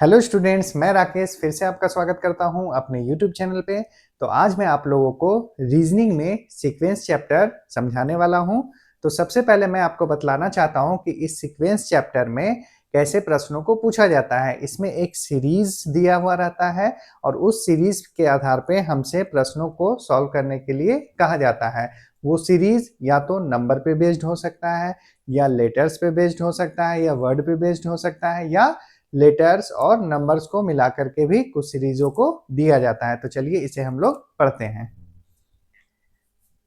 Hello students, मैं राकेश फिर से आपका स्वागत करता हूं अपने यूट्यूब चैनल पे। तो आज मैं आप लोगों को रीजनिंग में सीक्वेंस चैप्टर समझाने वाला हूं। तो सबसे पहले मैं आपको बतलाना चाहता हूं कि इस सीक्वेंस चैप्टर में कैसे प्रश्नों को पूछा जाता है। इसमें एक सीरीज दिया हुआ रहता है और उस सीरीज के आधार पे हमसे प्रश्नों को सॉल्व करने के लिए कहा जाता है। वो सीरीज या तो नंबर पे बेस्ड हो सकता है, या लेटर्स पे बेस्ड हो सकता है, या वर्ड पे बेस्ड हो सकता है, या लेटर्स और नंबर्स को मिला करके भी कुछ सीरीजों को दिया जाता है। तो चलिए इसे हम लोग पढ़ते हैं।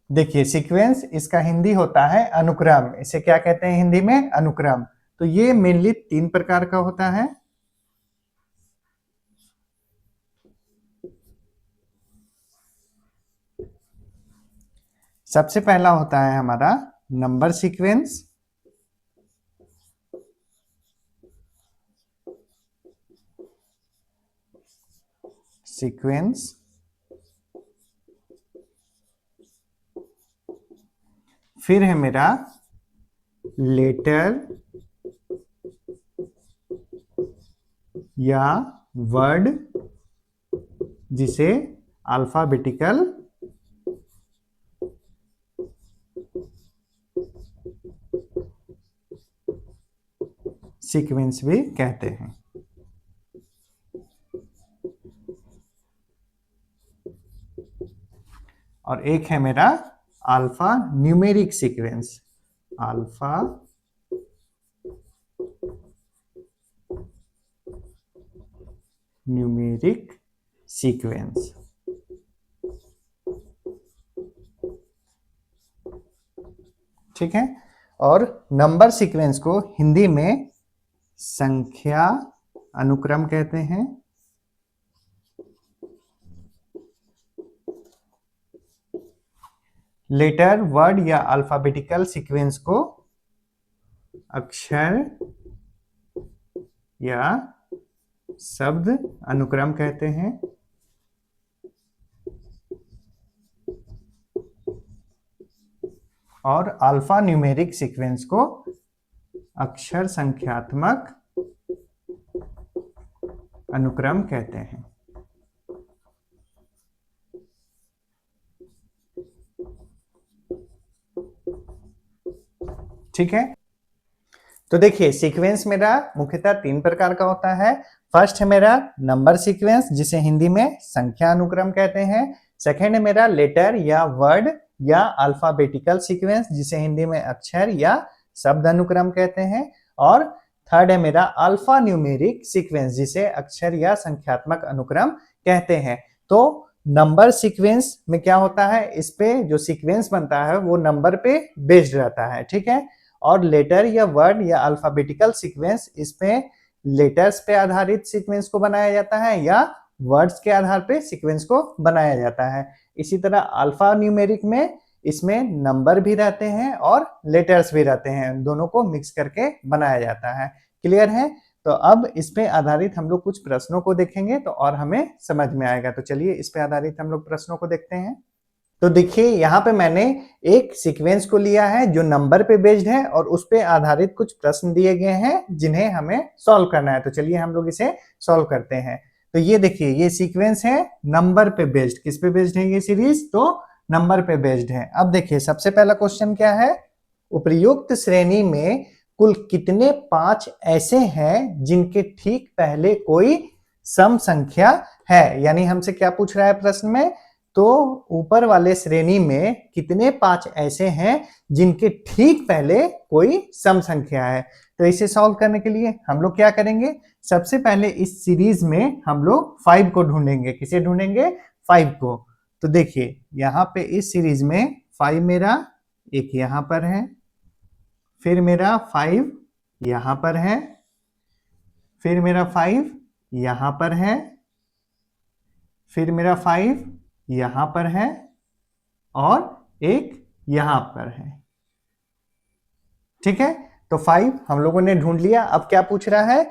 देखिए, सीक्वेंस इसका हिंदी होता है अनुक्रम। इसे क्या कहते हैं हिंदी में? अनुक्रम। तो ये मेनली 3 प्रकार का होता है। सबसे पहला होता है हमारा नंबर सीक्वेंस। फिर है मेरा लेटर या वर्ड, जिसे अल्फाबेटिकल सीक्वेंस भी कहते हैं। और एक है मेरा alpha numeric sequence. Alpha numeric sequence. ठीक है। और नंबर सीक्वेंस को हिंदी में संख्या अनुक्रम कहते हैं। लेटर, वर्ड या अल्फाबेटिकल सीक्वेंस को अक्षर या शब्द अनुक्रम कहते हैं। और अल्फा न्यूमेरिक सीक्वेंस को अक्षर संख्यात्मक अनुक्रम कहते हैं। ठीक है। तो देखिए, सीक्वेंस मेरा मुख्यतः 3 प्रकार का होता है। फर्स्ट है मेरा नंबर सीक्वेंस, जिसे हिंदी में संख्या अनुक्रम कहते हैं। सेकंड है मेरा लेटर या वर्ड या अल्फाबेटिकल सीक्वेंस, जिसे हिंदी में अक्षर या शब्द अनुक्रम कहते हैं। और थर्ड है मेरा अल्फा न्यूमेरिक सीक्वेंस, जिसे अक्षर या संख्यात्मक अनुक्रम कहते हैं। तो नंबर सीक्वेंस में क्या होता है, इस पे जो सीक्वेंस बनता है वो नंबर पे बेस्ड रहता है। ठीक है। और लेटर या वर्ड या अल्फाबेटिकल सीक्वेंस, इसमें लेटर्स पे आधारित सीक्वेंस को बनाया जाता है या वर्ड्स के आधार पे सीक्वेंस को बनाया जाता है। इसी तरह अल्फा न्यूमेरिक में इसमें नंबर भी रहते हैं और लेटर्स भी रहते हैं, दोनों को मिक्स करके बनाया जाता है। क्लियर है? तो अब इस पे आधारित हम लोग कुछ प्रश्नों को देखेंगे तो और हमें समझ में आएगा। तो चलिए इस पे आधारित हम लोग प्रश्नों को देखते हैं। तो देखिए, यहाँ पे मैंने एक सीक्वेंस को लिया है जो नंबर पे बेस्ड है और उस पे आधारित कुछ प्रश्न दिए गए हैं जिन्हें हमें सॉल्व करना है। तो चलिए हम लोग इसे सॉल्व करते हैं। तो ये देखिए, ये सीक्वेंस है नंबर पे बेस्ड। किस पे बेस्ड है ये सीरीज? तो नंबर पे बेस्ड है। अब देखिए, सबसे पहला क्वेश्चन क्या है? उपर्युक्त श्रेणी में कुल कितने 5 ऐसे हैं जिनके ठीक पहले कोई सम संख्या है? यानी हमसे क्या पूछ रहा है प्रश्न में? तो ऊपर वाले श्रेणी में कितने 5 ऐसे हैं जिनके ठीक पहले कोई सम संख्या है। तो इसे सॉल्व करने के लिए हम लोग क्या करेंगे? सबसे पहले इस सीरीज में हम लोग 5 को ढूंढेंगे। किसे ढूंढेंगे? 5 को। तो देखिए, यहाँ पे इस सीरीज में 5 मेरा एक यहाँ पर है, फिर मेरा 5 यहाँ पर है, फिर मेरा 5 यहाँ पर है, फिर मेरा 5 यहाँ पर है और एक यहाँ पर है। ठीक है। तो 5 हम लोगों ने ढूंढ लिया। अब क्या पूछ रहा है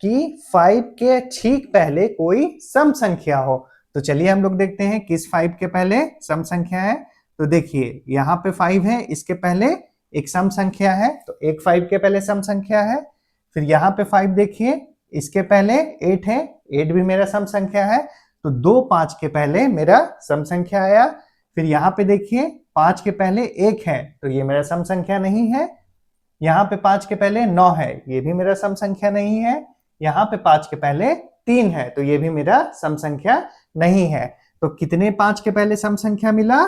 कि 5 के ठीक पहले कोई सम संख्या हो। तो चलिए हम लोग देखते हैं किस 5 के पहले सम संख्या है। तो देखिए, यहाँ पे 5 है, इसके पहले एक सम संख्या है, तो एक 5 के पहले सम संख्या है। फिर यहाँ पे 5 देखिए, इसके पहले 8 है, 8 भी मेरा सम संख्या है, तो 2 5 के पहले मेरा सम संख्या आया। फिर यहाँ पे देखिए 5 के पहले 1 है, तो ये मेरा सम संख्या नहीं है। यहाँ पे 5 के पहले 9 है, ये भी मेरा सम संख्या नहीं है। यहाँ पे 5 के पहले 3 है, तो ये भी मेरा सम संख्या नहीं है। तो कितने 5 के पहले सम संख्या मिला?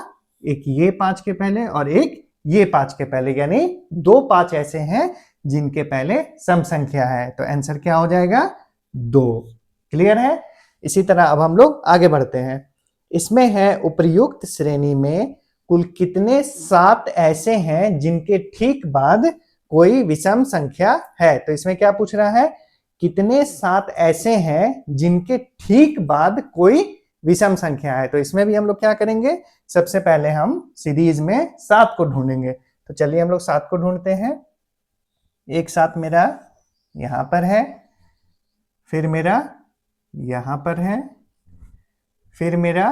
एक ये 5 के पहले और एक ये 5 के पहले, यानी 2 5 ऐसे हैं जिनके पहले सम संख्या है। तो आंसर क्या हो जाएगा? 2। क्लियर है? इसी तरह अब हम लोग आगे बढ़ते हैं। इसमें है उपर्युक्त श्रेणी में कुल कितने 7 ऐसे हैं जिनके ठीक बाद कोई विषम संख्या है। तो इसमें क्या पूछ रहा है? कितने 7 ऐसे हैं जिनके ठीक बाद कोई विषम संख्या है। तो इसमें भी हम लोग क्या करेंगे? सबसे पहले हम सीरीज में 7 को ढूंढेंगे। तो चलिए हम लोग 7 को ढूंढते हैं। एक 7 मेरा यहां पर है, फिर मेरा यहां पर है, फिर मेरा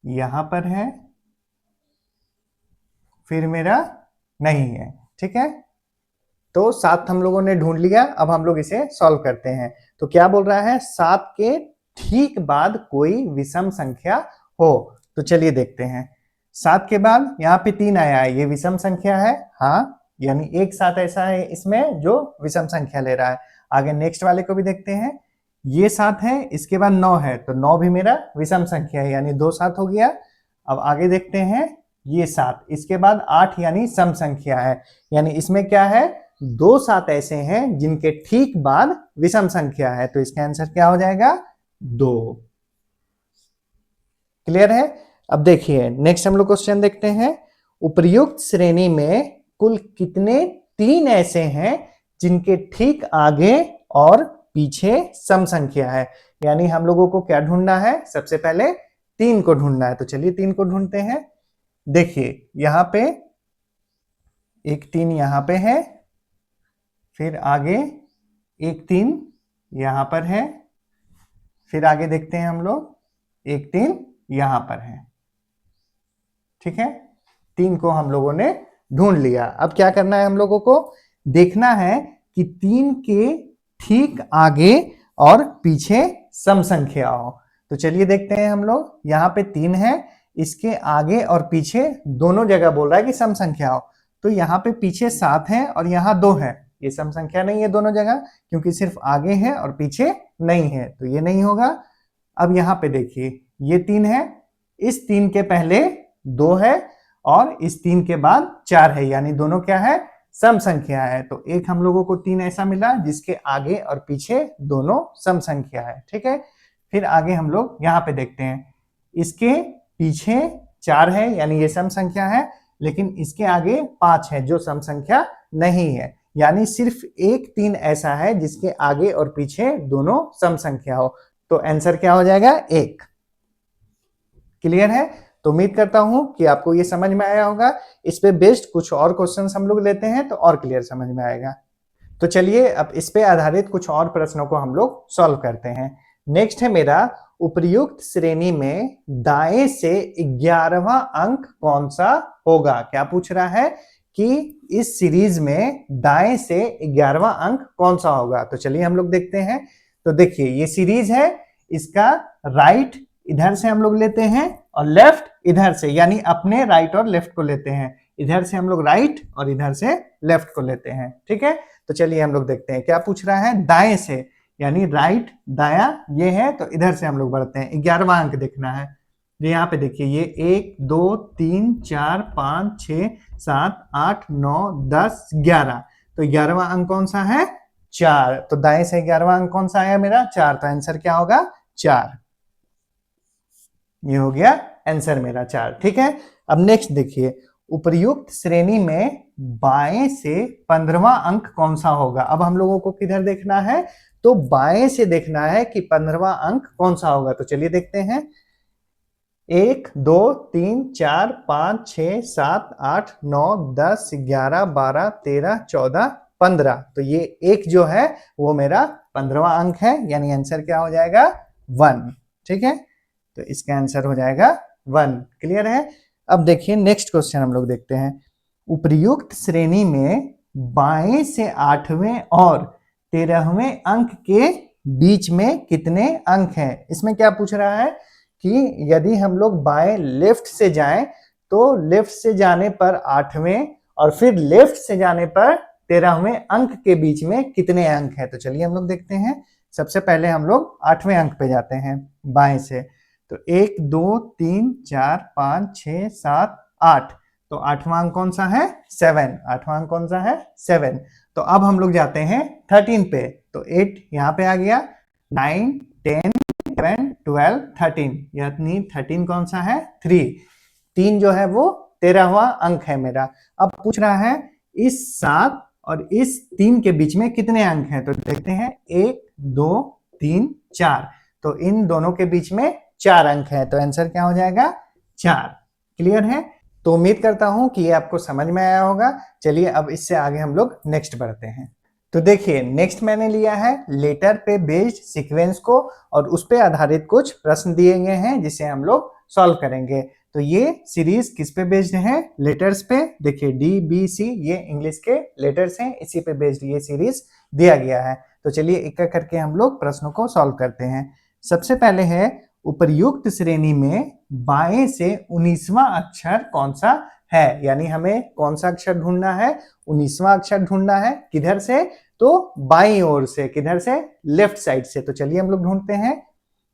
यहां पर है, फिर मेरा नहीं है। ठीक है, तो 7 हम लोगों ने ढूंढ लिया। अब हम लोग इसे सॉल्व करते हैं। तो क्या बोल रहा है? 7 के ठीक बाद कोई विषम संख्या हो। तो चलिए देखते हैं। 7 के बाद यहाँ पे 3 आया है, ये विषम संख्या है। हाँ, यानी एक 7 ऐसा है इसमें जो विषम संख्या ले रहा है। आगे नेक्स्ट वाले को भी देखते हैं। ये 7 है, इसके बाद 9 है, तो 9 भी मेरा विषम संख्या है, यानी 2 7 हो गया। अब आगे देखते हैं, ये 7, इसके बाद 8 यानी सम संख्या है, यानी इसमें क्या है? 2 7 ऐसे हैं जिनके ठीक बाद विषम संख्या है। तो इसका आंसर क्या हो जाएगा? 2। क्लियर है? अब देखिए नेक्स्ट हम लोग क्वेश्चन देखते हैं। उपर्युक्त श्रेणी में कुल कितने 3 ऐसे हैं जिनके ठीक आगे और पीछे सम संख्या है। यानी हम लोगों को क्या ढूंढना है? सबसे पहले 3 को ढूंढना है। तो चलिए 3 को ढूंढते हैं। देखिए यहाँ पे एक 3 यहाँ पे है, फिर आगे एक 3 यहां पर है, फिर आगे देखते हैं हम लोग एक 3 यहां पर है। ठीक है, 3 को हम लोगों ने ढूंढ लिया। अब क्या करना है? हम लोगों को देखना है कि 3 के ठीक आगे और पीछे सम संख्या हो। तो चलिए देखते हैं हम लोग। यहाँ पे 3 है, इसके आगे और पीछे दोनों जगह बोल रहा है कि सम संख्या हो। तो यहाँ पे पीछे 7 है और यहाँ 2 है, ये सम संख्या नहीं है दोनों जगह, क्योंकि सिर्फ आगे है और पीछे नहीं है, तो ये नहीं होगा। अब यहाँ पे देखिए ये 3 है, इस 3 के पहले 2 है और इस 3 के बाद 4 है, यानी दोनों क्या है? सम संख्या है। तो एक हम लोगों को 3 ऐसा मिला जिसके आगे और पीछे दोनों सम संख्या है। ठीक है, फिर आगे हम लोग यहाँ पे देखते हैं। इसके पीछे 4 है, यानी ये सम संख्या है, लेकिन इसके आगे 5 है जो सम संख्या नहीं है, यानी सिर्फ एक 3 ऐसा है जिसके आगे और पीछे दोनों सम संख्या हो। तो आंसर क्या हो जाएगा? 1। क्लियर है? तो उम्मीद करता हूं कि आपको ये समझ में आया होगा। इस पे बेस्ड कुछ और क्वेश्चंस हम लोग लेते हैं तो और क्लियर समझ में आएगा। तो चलिए अब इस पे आधारित कुछ और प्रश्नों को हम लोग सॉल्व करते हैं। नेक्स्ट है मेरा, उपर्युक्त श्रेणी में दाएं से 11वां अंक कौन सा होगा। क्या पूछ रहा है कि इस सीरीज में दाएं से 11वां अंक कौन सा होगा। तो चलिए हम लोग देखते हैं। तो देखिए ये सीरीज है, इसका राइट इधर से हम लोग लेते हैं और लेफ्ट इधर से, यानी अपने राइट और लेफ्ट को लेते हैं। इधर से हम लोग राइट और इधर से लेफ्ट को लेते हैं। ठीक है, तो चलिए हम लोग देखते हैं क्या पूछ रहा है। दाएं से यानी राइट दाया ये है, तो इधर से हम लोग बढ़ते हैं। 11वां अंक देखना है। यहाँ पे देखिए ये 1 2 3 4 5 6 7 8 9 10 11। तो 11वां अंक कौन सा है? 4। तो दाएं से 11वां अंक कौन सा आया मेरा? 4। तो आंसर क्या होगा? 4। ये हो गया आंसर मेरा 4। ठीक है, अब नेक्स्ट देखिए, उपर्युक्त श्रेणी में बाएं से 15वां अंक कौन सा होगा। अब हम लोगों को किधर देखना है? तो बाएं से देखना है कि 15वां अंक कौन सा होगा। तो चलिए देखते हैं। 1 2 3 4 5 6 7 8 9 10 11 12 13 14 15। तो ये एक जो है वो मेरा 15वां अंक है, यानी आंसर क्या हो जाएगा? 1। ठीक है, तो इसका आंसर हो जाएगा 1। क्लियर है? अब देखिए नेक्स्ट क्वेश्चन हम लोग देखते हैं। उपर्युक्त श्रेणी में बाएं से 8वें और 13वें अंक के बीच में कितने अंक हैं। इसमें क्या पूछ रहा है कि यदि हम लोग बाएं लेफ्ट से जाएं तो लेफ्ट से जाने पर 8वें और फिर लेफ्ट से जाने पर 13वें अंक के बीच में कितने अंक हैं। तो चलिए हम लोग देखते हैं। सबसे पहले हम लोग 8वें अंक पे जाते हैं बाएं से। तो 1 2 3 4 5 6 7 8, तो 8वां अंक कौन सा है 7। 8वां अंक कौन सा है 7। तो अब हम लोग जाते हैं 13 पे। तो 8 यहाँ पे आ गया, 9 10 11 12 13, यानी 13 कौन सा है 3। 3 जो है वो 13वां अंक है मेरा। अब पूछ रहा है इस 7 और इस 3 के बीच में कितने अंक हैं। तो देखते हैं 1 2 3 4, तो इन दोनों के बीच में 4 अंक है। तो आंसर क्या हो जाएगा 4। क्लियर है। तो उम्मीद करता हूं कि ये आपको समझ में आया होगा। चलिए अब इससे आगे हम लोग नेक्स्ट बढ़ते हैं। तो देखिए नेक्स्ट मैंने लिया है लेटर पे बेस्ड सीक्वेंस को, और उस पे आधारित कुछ प्रश्न दिए गए हैं जिसे हम लोग सॉल्व करेंगे। तो ये सीरीज किस पे बेस्ड है, लेटर्स पे। देखिए DBC ये इंग्लिश के लेटर्स हैं, इसी पे बेस्ड ये सीरीज दिया गया है। तो चलिए एक एक करके हम लोग प्रश्नों को सॉल्व करते हैं। सबसे पहले है उपर्युक्त श्रेणी में बाएं से 19वां अक्षर कौन सा है, यानी हमें कौन सा अक्षर ढूंढना है 19वां अक्षर ढूंढना है। किधर से, तो बाईं ओर से। किधर से, लेफ्ट साइड से। तो चलिए हम लोग ढूंढते हैं।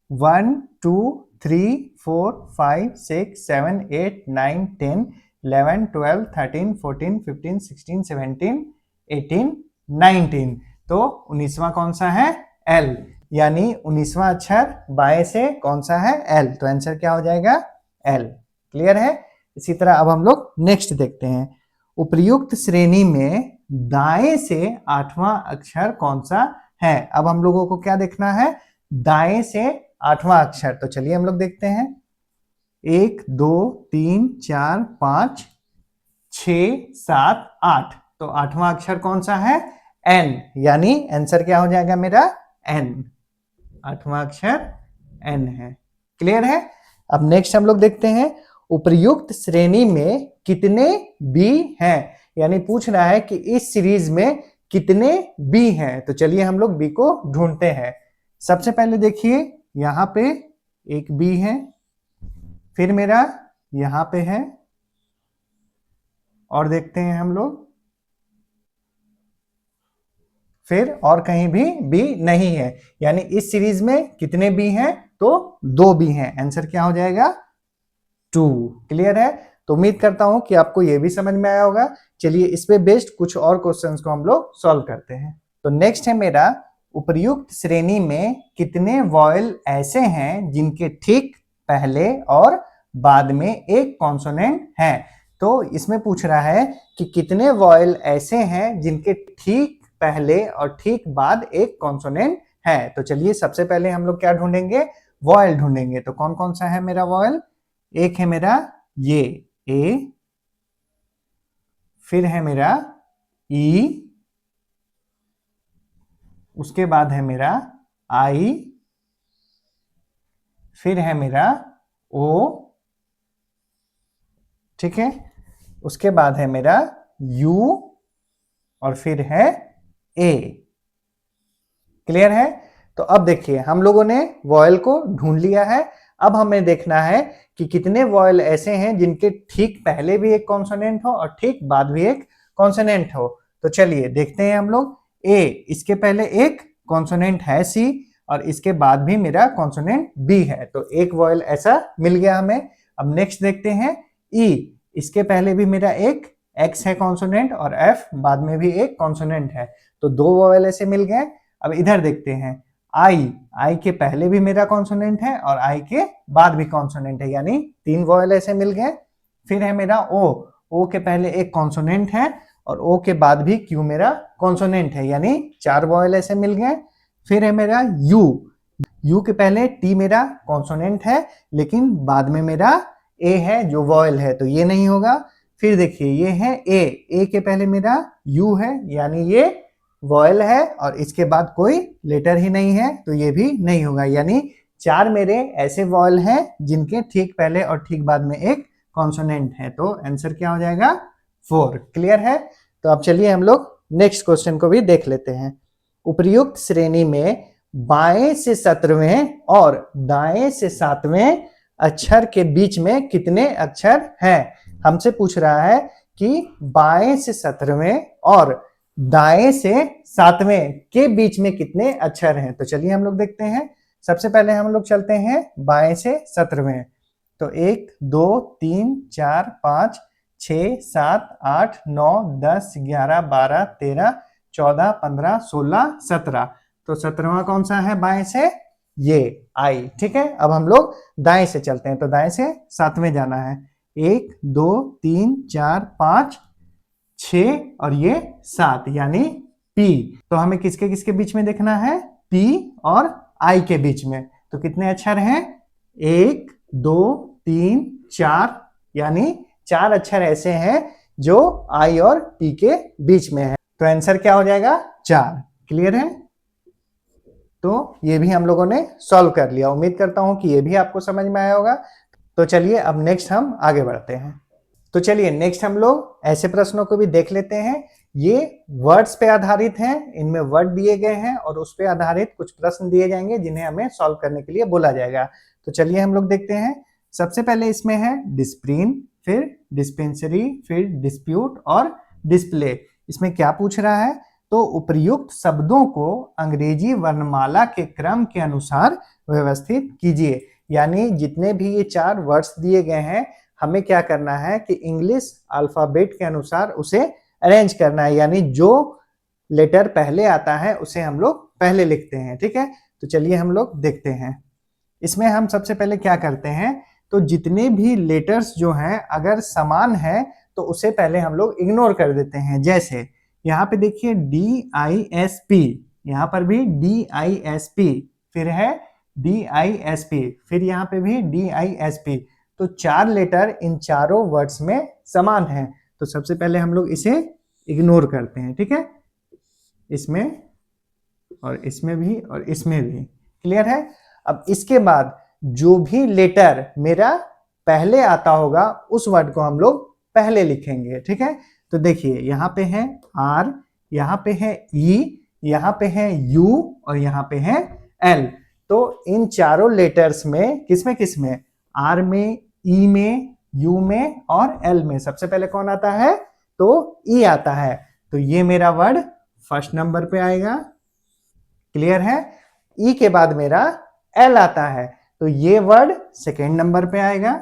1 2 3 4 5 6 7 8 9 10 11 12 13 14 15 16 17 18 19, तो 19वां कौन सा है L, यानी 19वां अक्षर बाएं से कौन सा है L। तो आंसर क्या हो जाएगा L। क्लियर है। इसी तरह अब हम लोग नेक्स्ट देखते हैं। उपर्युक्त श्रेणी में दाएं से 8वां अक्षर कौन सा है। अब हम लोगों को क्या देखना है, दाएं से 8वां अक्षर। तो चलिए हम लोग देखते हैं। 1 2 3 4 5 6 7 8, तो 8वां अक्षर कौन सा है N, यानी आंसर क्या हो जाएगा मेरा N। 8वां अक्षर N है। क्लियर है। अब नेक्स्ट हम लोग देखते हैं उपर्युक्त श्रेणी में कितने B हैं, यानी पूछ रहा है कि इस सीरीज में कितने B हैं। तो चलिए हम लोग B को ढूंढते हैं। सबसे पहले देखिए यहां पे एक B है, फिर मेरा यहां पे है, और देखते हैं हम लोग, फिर और कहीं भी B नहीं है, यानी इस सीरीज में कितने B हैं, तो 2 B हैं। आंसर क्या हो जाएगा 2। क्लियर है। तो उम्मीद करता हूं कि आपको ये भी समझ में आया होगा। चलिए इस पे बेस्ड कुछ और क्वेश्चंस को हम लोग सॉल्व करते हैं। तो नेक्स्ट है मेरा उपर्युक्त श्रेणी में कितने वॉयल ऐसे हैं जिनके ठीक पहले और बाद में एक कॉन्सोनेंट है। तो इसमें पूछ रहा है कि कितने वॉयल ऐसे हैं जिनके ठीक पहले और ठीक बाद एक कॉन्सोनेंट है। तो चलिए सबसे पहले हम लोग क्या ढूंढेंगे, वॉयल ढूंढेंगे। तो कौन कौन सा है मेरा वॉयल, एक है मेरा ये A, फिर है मेरा E, उसके बाद है मेरा I, फिर है मेरा O, ठीक है, उसके बाद है मेरा U, और फिर है A। क्लियर है। तो अब देखिए हम लोगों ने वॉयल को ढूंढ लिया है। अब हमें देखना है कि कितने वॉयल ऐसे हैं जिनके ठीक पहले भी एक कॉन्सोनेंट हो और ठीक बाद भी एक कॉन्सोनेंट हो। तो चलिए देखते हैं हम लोग। A, इसके पहले एक कॉन्सोनेंट है C, और इसके बाद भी मेरा कॉन्सोनेंट B है, तो एक वॉयल ऐसा मिल गया हमें। अब नेक्स्ट देखते हैं E, इसके पहले भी मेरा एक X है कॉन्सोनेंट, और F बाद में भी एक कॉन्सोनेंट है, तो 2 वॉयल ऐसे मिल गए। अब इधर देखते हैं I के पहले भी मेरा कॉन्सोनेंट है और I के बाद भी कॉन्सोनेंट है, यानी 3 वॉयल ऐसे मिल गए। फिर है मेरा O के पहले एक कॉन्सोनेंट है और O के बाद भी Q मेरा कॉन्सोनेंट है, यानी 4 वॉयल ऐसे मिल गए। फिर है मेरा U के पहले T मेरा कॉन्सोनेंट है, लेकिन बाद में मेरा A है जो वॉयल है, तो ये नहीं होगा। फिर देखिए ये है A के पहले मेरा U है, यानी ये वॉयल है, और इसके बाद कोई लेटर ही नहीं है, तो ये भी नहीं होगा। यानी 4 मेरे ऐसे वॉयल हैं जिनके ठीक पहले और ठीक बाद में एक कॉन्सोनेंट है, तो आंसर क्या हो जाएगा 4। क्लियर है। तो अब चलिए हम लोग नेक्स्ट क्वेश्चन को भी देख लेते हैं। उपर्युक्त श्रेणी में बाएं से 17वें और दाएं से 7वें अक्षर के बीच में कितने अक्षर हैं। हमसे पूछ रहा है कि बाएं से 17वें और दाएं से 7वें के बीच में कितने अक्षर हैं। तो चलिए हम लोग देखते हैं। सबसे पहले हम लोग चलते हैं बाएं से 17वें। तो 1 2 3 4 5 6 7 8 9 10 11 12 13 14 15 16 17। तो 17वां कौन सा है बाएं से, ये आई। ठीक है, अब हम लोग दाएं से चलते हैं। तो दाएं से 7वें जाना है। 1 2 3 4 5 6 और ये 7 यानी पी। तो हमें किसके किसके बीच में देखना है, पी और आई के बीच में। तो कितने अक्षर हैं, 1 2 3 4 यानी 4 अक्षर ऐसे हैं जो आई और पी के बीच में है। तो आंसर क्या हो जाएगा, 4। क्लियर है। तो ये भी हम लोगों ने सॉल्व कर लिया। उम्मीद करता हूं कि ये भी आपको समझ में आया होगा। तो चलिए अब नेक्स्ट हम आगे बढ़ते हैं। तो चलिए नेक्स्ट हम लोग ऐसे प्रश्नों को भी देख लेते हैं। ये वर्ड्स पे आधारित हैं, इनमें वर्ड दिए गए हैं और उस पे आधारित कुछ प्रश्न दिए जाएंगे जिन्हें हमें सॉल्व करने के लिए बोला जाएगा। तो चलिए हम लोग देखते हैं। सबसे पहले इसमें है डिस्प्रिन, फिर डिस्पेंसरी, फिर डिस्प्यूट और डिस्प्ले। इसमें क्या पूछ रहा है, तो उपर्युक्त शब्दों को अंग्रेजी वर्णमाला के क्रम के अनुसार व्यवस्थित कीजिए। यानी जितने भी ये 4 वर्ड्स दिए गए हैं, हमें क्या करना है कि इंग्लिश अल्फाबेट के अनुसार उसे अरेंज करना है। यानी जो लेटर पहले आता है उसे हम लोग पहले लिखते हैं। ठीक है, तो चलिए हम लोग देखते हैं। इसमें हम सबसे पहले क्या करते हैं, तो जितने भी लेटर्स जो हैं अगर समान है तो उसे पहले हम लोग इग्नोर कर देते हैं। जैसे यहाँ पे देखिए DISP, यहाँ पर भी DISP, फिर है DISP, फिर यहाँ पे भी DISP। तो 4 लेटर इन चारों वर्ड्स में समान हैं। तो सबसे पहले हम लोग इसे इग्नोर करते हैं। ठीक है, इसमें और इसमें भी और इसमें भी। क्लियर है। अब इसके बाद जो भी लेटर मेरा पहले आता होगा उस वर्ड को हम लोग पहले लिखेंगे। ठीक है, तो देखिए यहाँ पे है R, यहाँ पे है E, यहाँ पे है U और यहाँ पे है L। तो इन चारों लेटर्स में किसमें R में, E में, U में और L में सबसे पहले कौन आता है, तो E आता है। तो ये मेरा वर्ड फर्स्ट नंबर पे आएगा। क्लियर है। E के बाद मेरा L आता है, तो ये वर्ड सेकेंड नंबर पे आएगा।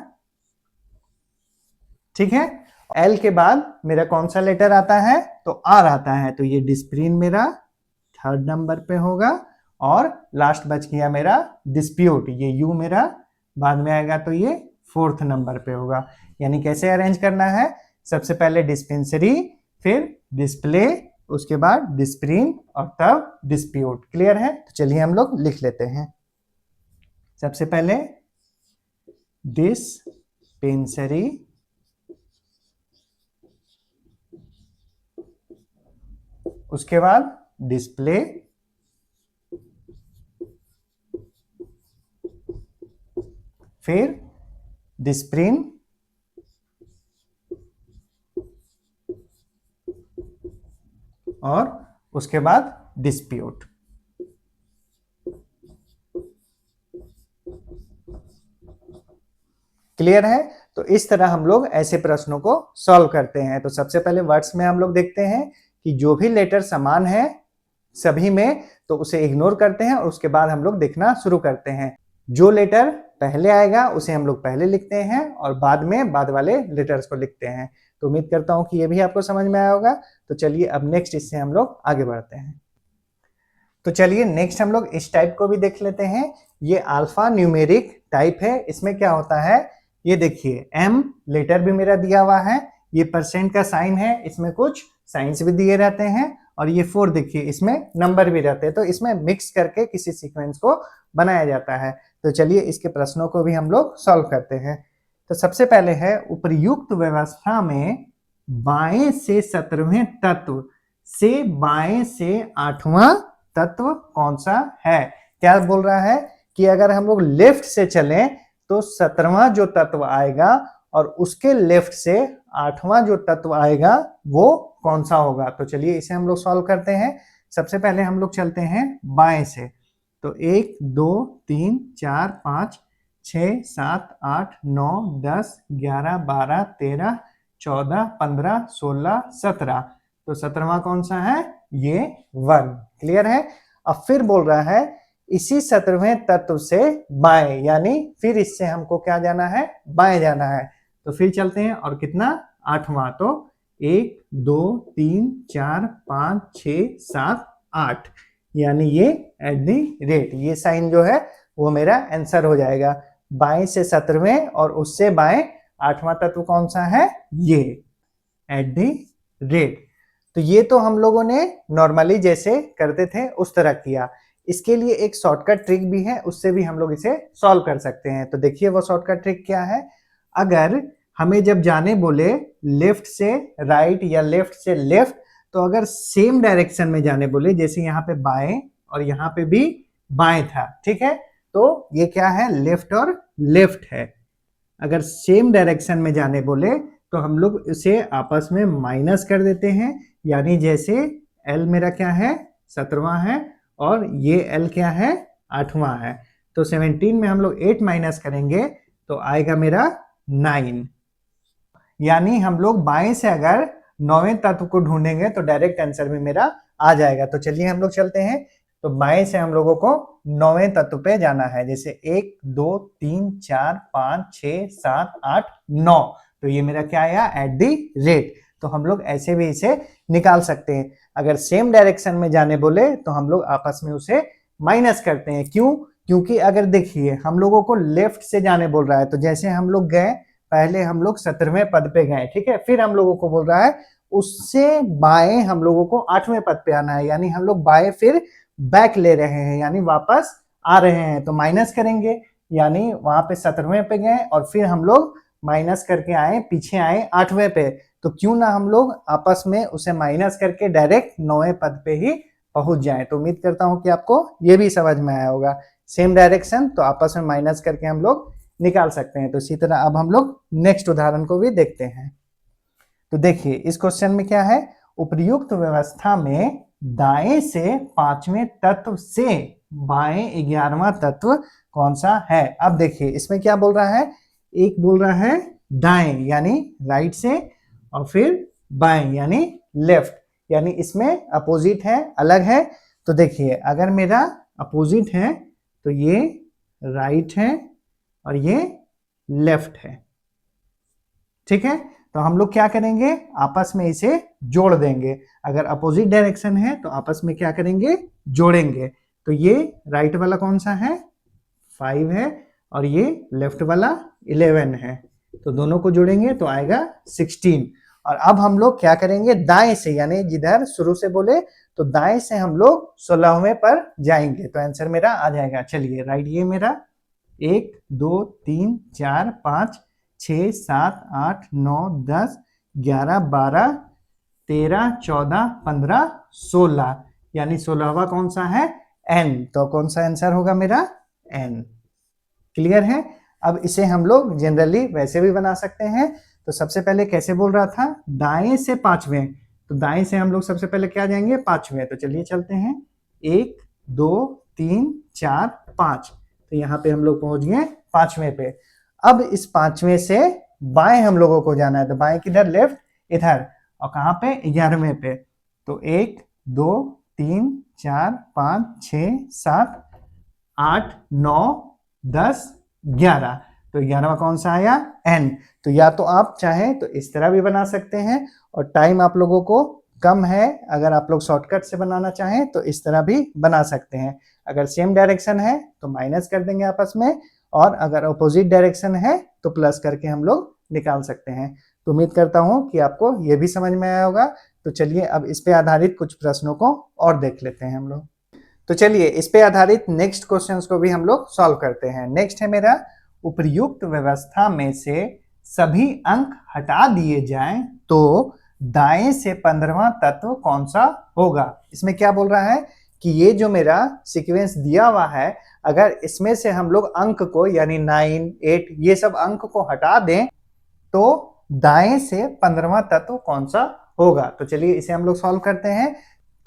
ठीक है, L के बाद मेरा कौन सा लेटर आता है, तो R आता है। तो ये डिस्प्रिन मेरा थर्ड नंबर पे होगा। और लास्ट बच गया मेरा डिस्प्यूट, ये U मेरा बाद में आएगा, तो ये फोर्थ नंबर पे होगा। यानी कैसे अरेंज करना है, सबसे पहले डिस्पेंसरी, फिर डिस्प्ले, उसके बाद डिस्प्रिन और तब डिस्प्यूट। क्लियर है। तो चलिए हम लोग लिख लेते हैं। सबसे पहले डिस्पेंसरी, उसके बाद डिस्प्ले, फिर डिस्प्रिन, और उसके बाद डिस्प्यूट। क्लियर है। तो इस तरह हम लोग ऐसे प्रश्नों को सॉल्व करते हैं। तो सबसे पहले वर्ड्स में हम लोग देखते हैं कि जो भी लेटर समान है सभी में, तो उसे इग्नोर करते हैं और उसके बाद हम लोग देखना शुरू करते हैं। जो लेटर पहले आएगा उसे हम लोग पहले लिखते हैं और बाद में बाद वाले लेटर्स को लिखते हैं। तो उम्मीद करता हूं कि ये भी आपको समझ में आया होगा। तो चलिए अब नेक्स्ट इससे हम लोग आगे बढ़ते हैं। तो चलिए नेक्स्ट हम लोग इस टाइप को भी देख लेते हैं। ये अल्फा न्यूमेरिक टाइप है। इसमें क्या होता है, ये देखिए M लेटर भी मेरा दिया हुआ है, ये परसेंट का साइन है, इसमें कुछ साइंस भी दिए रहते हैं, और ये 4 देखिए इसमें नंबर भी रहते हैं। तो इसमें मिक्स करके किसी सीक्वेंस को बनाया जाता है। तो चलिए इसके प्रश्नों को भी हम लोग सॉल्व करते हैं। तो सबसे पहले है उपर्युक्त व्यवस्था में बाएं से 17वें तत्व से बाएं से 8वां तत्व कौन सा है। क्या बोल रहा है कि अगर हम लोग लेफ्ट से चलें तो 17वां जो तत्व आएगा और उसके लेफ्ट से 8वां जो तत्व आएगा वो कौन सा होगा। तो चलिए इसे हम लोग सॉल्व करते हैं। सबसे पहले हम लोग चलते हैं बाएं से। तो 1 2 3 4 5 6 7 8 9 10 11 12 13 14 15 16 17। तो 17वां कौन सा है? ये 1। क्लियर है? अब फिर बोल रहा है इसी 17वें तत्व से बाएं, यानी फिर इससे हमको क्या जाना है? बाएं जाना है। तो फिर चलते हैं और कितना? 8वां। तो 1 2 3 4 5 6 7 8, यानी ये एट दी रेट, ये साइन जो है वो मेरा आंसर हो जाएगा। बाएं से 17वें और उससे बाएं 8वां तत्व कौन सा है? ये एट दी रेट। तो ये तो हम लोगों ने नॉर्मली जैसे करते थे उस तरह किया। इसके लिए एक शॉर्टकट ट्रिक भी है, उससे भी हम लोग इसे सॉल्व कर सकते हैं। तो देखिए वो शॉर्टकट ट्रिक क्या है। अगर हमें जब जाने बोले लेफ्ट से राइट या लेफ्ट से लेफ्ट, तो अगर सेम डायरेक्शन में जाने बोले, जैसे यहाँ पे बाएं और यहाँ पे भी बाएं था, ठीक है, तो ये क्या है? लेफ्ट और लेफ्ट है। अगर सेम डायरेक्शन में जाने बोले तो हम लोग इसे आपस में माइनस कर देते हैं, यानी जैसे L मेरा क्या है? 17वां है और ये L क्या है? 8वां है। तो 17 में हम लोग 8 माइनस करेंगे तो आएगा मेरा 9। यानी हम लोग बाएं से अगर 9वें तत्व को ढूंढेंगे तो डायरेक्ट आंसर में मेरा आ जाएगा। तो चलिए हम लोग चलते हैं। तो बाएं से हम लोगों को 9वें तत्व पे जाना है, जैसे 1 2 3 4 5 6 7 8 9। तो ये मेरा क्या आया? At the rate. तो हम लोग ऐसे भी इसे निकाल सकते हैं। अगर सेम डायरेक्शन में जाने बोले तो हम लोग आपस में उसे माइनस करते हैं। क्यों? क्योंकि अगर देखिए हम लोगों को लेफ्ट से जाने बोल रहा है, तो जैसे हम लोग गए, पहले हम लोग 17वें पद पे गए, ठीक है, फिर हम लोगों को बोल रहा है उससे बाएं हम लोगों को 8वें पद पे आना है, यानी हम लोग बाएं फिर बैक ले रहे हैं, यानी वापस आ रहे हैं। तो माइनस करेंगे, यानी वहां पे 17वें पे गए और फिर हम लोग माइनस करके आए, पीछे आए 8वें पे। तो क्यों ना हम लोग आपस में उसे माइनस करके डायरेक्ट 9वें पद पे ही पहुंच जाए। तो उम्मीद करता हूं कि आपको ये भी समझ में आया होगा। सेम डायरेक्शन तो आपस में माइनस करके हम लोग निकाल सकते हैं। तो इसी तरह अब हम लोग नेक्स्ट उदाहरण को भी देखते हैं। तो देखिए इस क्वेश्चन में क्या है? उपर्युक्त व्यवस्था में दाएं से 5वें तत्व से बाएं 11वां तत्व कौन सा है? अब देखिए इसमें क्या बोल रहा है? एक बोल रहा है दाएं यानी राइट से, और फिर बाएं यानी लेफ्ट, यानी इसमें अपोजिट है, अलग है। तो देखिए अगर मेरा अपोजिट है तो ये राइट है और ये लेफ्ट है, ठीक है। तो हम लोग क्या करेंगे? आपस में इसे जोड़ देंगे। अगर अपोजिट डायरेक्शन है तो आपस में क्या करेंगे? जोड़ेंगे। तो ये राइट वाला कौन सा है? 5 है और ये लेफ्ट वाला 11 है। तो दोनों को जोड़ेंगे तो आएगा 16। और अब हम लोग क्या करेंगे? दाएं से, यानी जिधर शुरू से बोले तो दाएं से हम लोग 16वें पर जाएंगे। तो आंसर मेरा आ जाएगा। चलिए राइट ये मेरा 1 2 3 4 5 6 7 8 9 10 11 12 13 14 15 16, यानी 16वां कौन सा है? N। तो कौन सा आंसर होगा मेरा? N। क्लियर है? अब इसे हम लोग जनरली वैसे भी बना सकते हैं। तो सबसे पहले कैसे बोल रहा था? दाएं से 5वें। तो दाएं से हम लोग सबसे पहले क्या जाएंगे? 5वें। तो चलिए चलते हैं। 1 2 3 4 5। तो यहाँ पे हम लोग पहुंच गए 5वें पे। अब इस 5वें से बाएं हम लोगों को जाना है। तो बाएं किधर? लेफ्ट, इधर। और कहाँ पे? 11वें पे। तो 1 2 3 4 5 6 7 8 9 10 11। तो 11वां कौन सा आया? N। तो या तो आप चाहें तो इस तरह भी बना सकते हैं, और टाइम आप लोगों को कम है, अगर आप लोग शॉर्टकट से बनाना चाहें तो इस तरह भी बना सकते हैं। अगर सेम डायरेक्शन है तो माइनस कर देंगे आपस में, और अगर अपोजिट डायरेक्शन है तो प्लस करके हम लोग निकाल सकते हैं। तो उम्मीद करता हूं कि आपको ये भी समझ में आया होगा। तो चलिए अब इस पे आधारित कुछ प्रश्नों को और देख लेते हैं हम लोग। तो चलिए इस पे आधारित नेक्स्ट क्वेश्चंस को भी हम लोग सॉल्व करते हैं। नेक्स्ट है मेरा, उपर्युक्त व्यवस्था में से सभी अंक हटा दिए जाएं तो दाएं से 15वां तत्व कौन सा होगा? इसमें क्या बोल रहा है कि ये जो मेरा सीक्वेंस दिया हुआ है, अगर इसमें से हम लोग अंक को यानी 9 8 ये सब अंक को हटा दें तो दाएं से 15वां तत्व कौन सा होगा? तो चलिए इसे हम लोग सॉल्व करते हैं।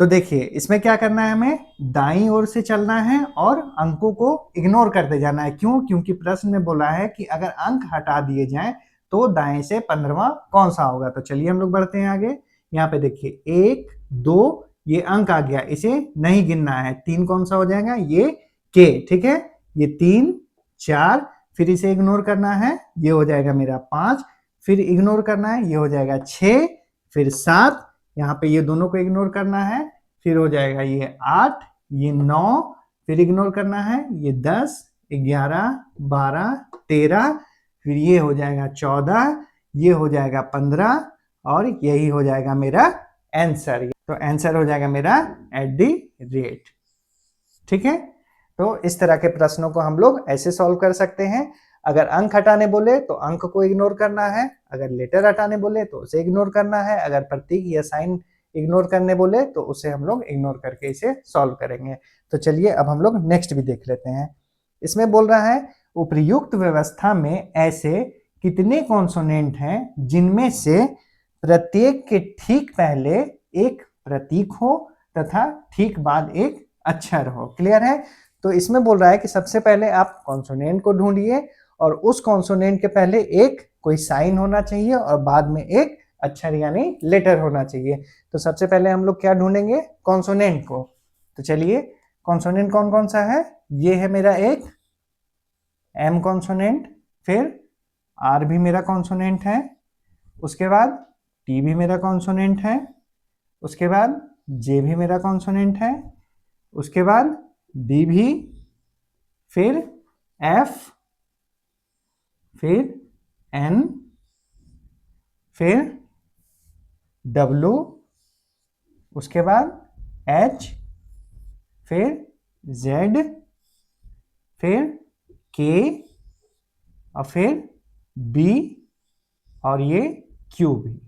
तो देखिए इसमें क्या करना है, हमें दाईं ओर से चलना है और अंकों को इग्नोर करते जाना है। क्यों? क्योंकि प्रश्न में बोला है कि अगर अंक हटा दिए जाएं तो दाएं से 15वां कौन सा होगा। तो चलिए हम लोग बढ़ते हैं आगे। यहाँ पे देखिए 1 2 ये अंक आ गया, इसे नहीं गिनना है। 3 कौन सा हो जाएगा, ये के, ठीक है। ये 3 4, फिर इसे इग्नोर करना है, ये हो जाएगा मेरा 5, फिर इग्नोर करना है, ये हो जाएगा 6, फिर 7, यहाँ पे ये दोनों को इग्नोर करना है, फिर हो जाएगा ये 8, ये 9, फिर इग्नोर करना है, ये 10 11 12 13, फिर ये हो जाएगा 14, ये हो जाएगा 15 और यही हो जाएगा मेरा आंसर। तो आंसर हो जाएगा मेरा @ ठीक है। तो इस तरह के प्रश्नों को हम लोग ऐसे सॉल्व कर सकते हैं। अगर अंक हटाने बोले तो अंक को इग्नोर करना है, अगर लेटर हटाने बोले तो उसे इग्नोर करना है, अगर प्रतीक या साइन इग्नोर करने बोले तो उसे हम लोग इग्नोर करके इसे सॉल्व करेंगे। तो चलिए अब हम लोग नेक्स्ट भी देख लेते हैं। इसमें बोल रहा है उपर्युक्त व्यवस्था में ऐसे कितने कॉन्सोनेंट हैं जिनमें से प्रत्येक के ठीक पहले एक प्रतीक हो तथा ठीक बाद एक अक्षर हो। क्लियर है। तो इसमें बोल रहा है कि सबसे पहले आप कॉन्सोनेंट को ढूंढिए और उस कॉन्सोनेंट के पहले एक कोई साइन होना चाहिए और बाद में एक अक्षर यानी लेटर होना चाहिए। तो सबसे पहले हम लोग क्या ढूंढेंगे, कॉन्सोनेंट को। तो चलिए कॉन्सोनेंट कौन कौन सा है, ये है मेरा एक एम कॉन्सोनेंट, फिर आर भी मेरा कॉन्सोनेंट है, उसके बाद टी भी मेरा कॉन्सोनेंट है, उसके बाद जे भी मेरा कॉन्सोनेंट है, उसके बाद डी भी, फिर एफ, फिर एन, फिर डब्ल्यू, उसके बाद एच, फिर जेड, फिर के और फिर बी और ये क्यू भी।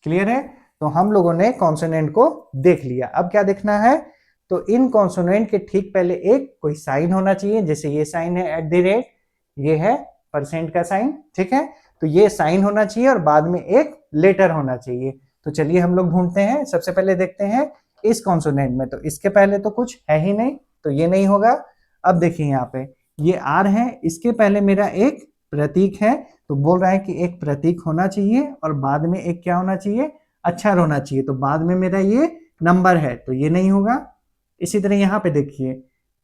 क्लियर है। तो हम लोगों ने कॉन्सोनेंट को देख लिया। अब क्या देखना है, तो इन कॉन्सोनेंट के ठीक पहले एक कोई साइन होना चाहिए, जैसे ये साइन है @, ये है % का साइन, ठीक है। तो ये साइन होना चाहिए और बाद में एक लेटर होना चाहिए। तो चलिए हम लोग ढूंढते हैं। सबसे पहले देखते हैं इस कॉन्सोनेंट में, तो इसके पहले तो कुछ है ही नहीं, तो ये नहीं होगा। अब देखिए यहाँ पे ये आर है, इसके पहले मेरा एक प्रतीक है, तो बोल रहा है कि एक प्रतीक होना चाहिए और बाद में एक क्या होना चाहिए, अक्षर होना चाहिए। तो बाद में मेरा ये नंबर है, तो ये नहीं होगा। इसी तरह यहाँ पे देखिए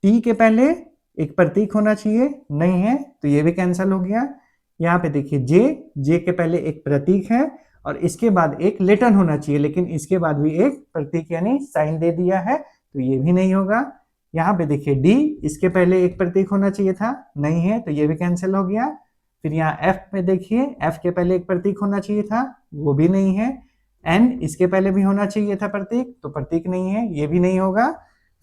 टी के पहले एक प्रतीक होना चाहिए, नहीं है, तो ये भी कैंसिल हो गया। यहाँ पे देखिए जे के पहले एक प्रतीक है और इसके बाद एक लेटर होना चाहिए, लेकिन इसके बाद भी एक प्रतीक यानी साइन दे दिया है, तो ये भी नहीं होगा। यहाँ पे देखिए डी, इसके पहले एक प्रतीक होना चाहिए था, नहीं है, तो ये भी कैंसिल हो गया। फिर यहाँ एफ पे देखिए, एफ के पहले एक प्रतीक होना चाहिए था, वो भी नहीं है। एन, इसके पहले भी होना चाहिए था प्रतीक, तो प्रतीक नहीं है, ये भी नहीं होगा।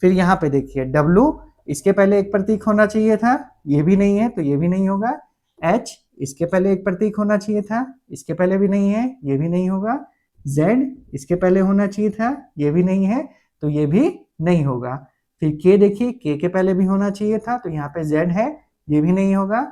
फिर यहाँ पे देखिए डब्ल्यू, इसके पहले एक प्रतीक होना चाहिए था, ये भी नहीं है, तो ये भी नहीं होगा। एच, इसके पहले एक प्रतीक होना चाहिए था, इसके पहले भी नहीं है, ये भी नहीं होगा। जेड, इसके पहले होना चाहिए था, ये भी नहीं है, तो ये भी नहीं होगा। फिर के देखिए, के के पहले भी होना चाहिए था, तो यहाँ पे जेड है, ये भी नहीं होगा।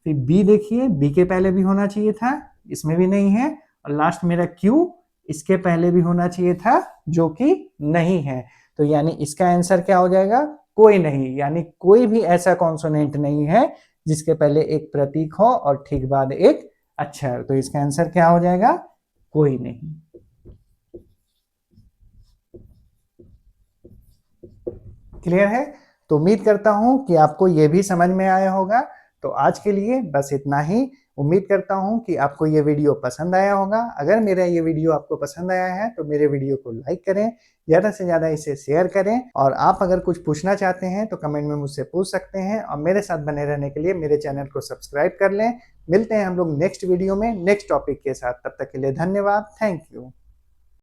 फिर बी देखिए, बी के पहले भी होना चाहिए था, इसमें भी नहीं है। और लास्ट मेरा क्यू, इसके पहले भी होना चाहिए था, जो कि नहीं है। तो यानी इसका आंसर क्या हो जाएगा, कोई नहीं, यानी कोई भी ऐसा कॉन्सोनेंट नहीं है जिसके पहले एक प्रतीक हो और ठीक बाद एक अक्षर। तो इसका आंसर क्या हो जाएगा, कोई नहीं। क्लियर है। तो उम्मीद करता हूं कि आपको यह भी समझ में आया होगा। तो आज के लिए बस इतना ही। उम्मीद करता हूं कि आपको ये वीडियो पसंद आया होगा। अगर मेरा ये वीडियो आपको पसंद आया है तो मेरे वीडियो को लाइक करें, ज़्यादा से ज़्यादा इसे शेयर करें, और आप अगर कुछ पूछना चाहते हैं तो कमेंट में मुझसे पूछ सकते हैं। और मेरे साथ बने रहने के लिए मेरे चैनल को सब्सक्राइब कर लें। मिलते हैं हम लोग नेक्स्ट वीडियो में नेक्स्ट टॉपिक के साथ। तब तक के लिए धन्यवाद। Thank you.